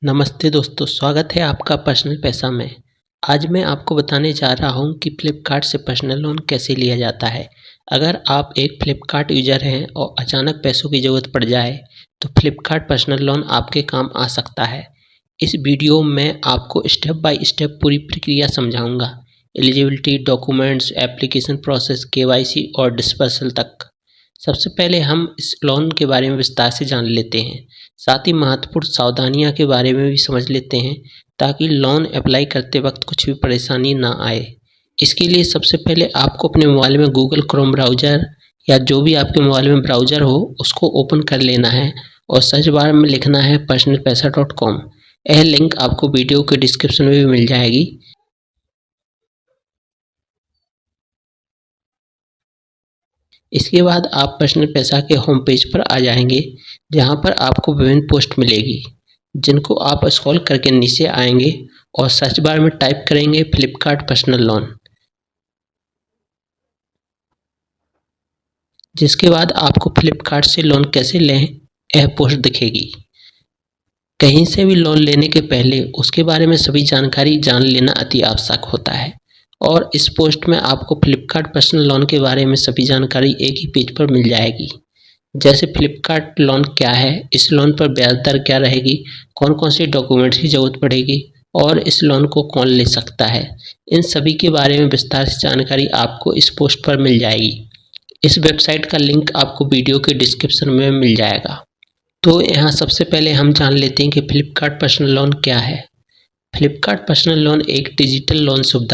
नमस्ते दोस्तों, स्वागत है आपका पर्सनल पैसा में। आज मैं आपको बताने जा रहा हूं कि फ्लिपकार्ट से पर्सनल लोन कैसे लिया जाता है। अगर आप एक फ्लिपकार्ट यूज़र हैं और अचानक पैसों की ज़रूरत पड़ जाए, तो फ्लिपकार्ट पर्सनल लोन आपके काम आ सकता है। इस वीडियो में आपको स्टेप बाय स्टेप पूरी प्रक्रिया समझाऊंगा। Eligibility, documents, application process, KYC और डिस्बर्सल तक। सबसे पहले हम इस लोन के बारे में विस्तार से जान लेते हैं। साथ ही महत्वपूर्ण सावधानियां के बारे में भी समझ लेते हैं, ताकि लोन अप्लाई करते वक्त कुछ भी परेशानी ना आए। इसके लिए सबसे पहले आपको अपने मोबाइल में गूगल क्रोम ब्राउज़र या जो भी आपके मोबाइल में ब्राउज़र हो उसको ओपन कर लेना है और सर्च बार में लिखना है personalpaisa.com। यह लिंक आपको वीडियो के डिस्क्रिप्शन में भी मिल जाएगी। इसके बाद आप पर्सनल पैसा के होम पेज पर आ जाएंगे, जहां पर आपको विभिन्न पोस्ट मिलेगी, जिनको आप स्क्रॉल करके नीचे आएंगे और सर्च बार में टाइप करेंगे फ्लिपकार्ट पर्सनल लोन। जिसके बाद आपको फ्लिपकार्ट से लोन कैसे लें यह पोस्ट दिखेगी। कहीं से भी लोन लेने के पहले उसके बारे में सभी जानकारी जान लेना अति आवश्यक होता है, और इस पोस्ट में आपको फ्लिपकार्ट पर्सनल लोन के बारे में सभी जानकारी एक ही पेज पर मिल जाएगी। जैसे फ्लिपकार्ट लोन क्या है, इस लोन पर ब्याज दर क्या रहेगी, कौन कौन से डॉक्यूमेंट्स की ज़रूरत पड़ेगी और इस लोन को कौन ले सकता है। इन सभी के बारे में विस्तार से जानकारी आपको इस पोस्ट पर मिल जाएगी। इस वेबसाइट का लिंक आपको वीडियो के डिस्क्रिप्शन में मिल जाएगा। तो यहाँ सबसे पहले हम जान लेते हैं कि फ्लिपकार्ट पर्सनल लोन क्या है। फ्लिपकार्ट पर्सनल लोन एक डिजिटल लोन सुविधा